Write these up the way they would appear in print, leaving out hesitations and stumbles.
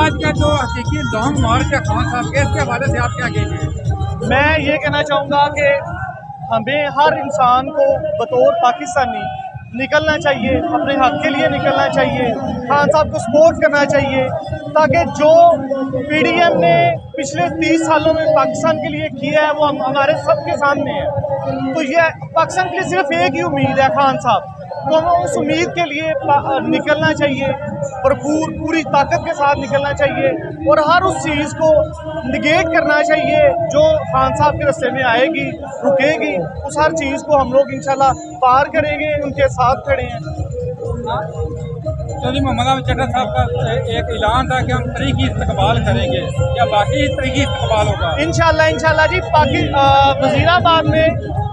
आज का जो हकीकी लॉन्ग मार्च है खान साहब के, इसके हवाले से आप क्या कहेंगे? मैं ये कहना चाहूँगा कि हमें हर इंसान को बतौर पाकिस्तानी निकलना चाहिए, अपने हक के लिए निकलना चाहिए, खान साहब को सपोर्ट करना चाहिए, ताकि जो पीडीएम ने पिछले 30 सालों में पाकिस्तान के लिए किया है वो हमारे सबके सामने है। तो ये पाकिस्तान के लिए सिर्फ एक ही उम्मीद है, खान साहब। तो हमें उस उम्मीद के लिए निकलना चाहिए, भरपूर पूरी ताकत के साथ निकलना चाहिए और हर उस चीज़ को निगेट करना चाहिए जो खान साहब के रास्ते में आएगी, रुकेगी। उस हर चीज़ को हम लोग इंशाल्लाह पार करेंगे, उनके साथ खड़े हैं। चौधरी मोहम्मद अहमद चड्ढा साहब का एक ऐलान था कि हम तरीकी इस्तकबाल करेंगे, या बाकी तरीकी इस्तकबाल होगा? इंशाल्लाह जी। वज़ीराबाद में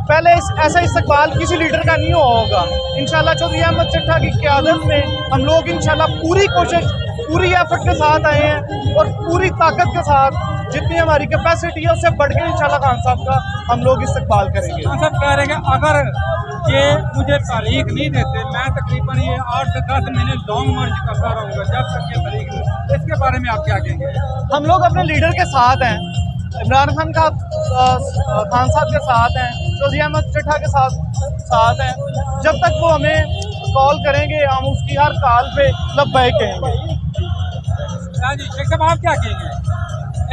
पहले ऐसा इस्तकबाल किसी लीडर का नहीं हुआ होगा। इंशाल्लाह चौधरी अहमद चड्ढा की क़यादत में हम लोग इंशाल्लाह पूरी कोशिश, पूरी एफर्ट के साथ आए हैं और पूरी ताकत के साथ जितनी हमारी कैपेसिटी है उससे बढ़ के इंशाल्लाह खान साहब का हम लोग इस्तकबाल करेंगे। खान साहब कह रहे हैं कि अगर ये मुझे तारीख नहीं देते, मैं तकरीबन ये 8 से 10 महीने लॉन्ग मार्च करता रहूँगा जब तक ये तारीख नहीं। इसके बारे में आप क्या कहेंगे? हम लोग अपने लीडर के साथ हैं, इमरान खान का खान साहब के साथ हैं, चौधरी अहमद चड्ढा के साथ हैं। जब तक वो हमें कॉल करेंगे हम उसकी हर कॉल पे लब्बैक कहेंगे। हाँ जी, शेख साहब आप क्या कहेंगे?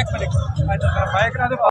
एक मिनट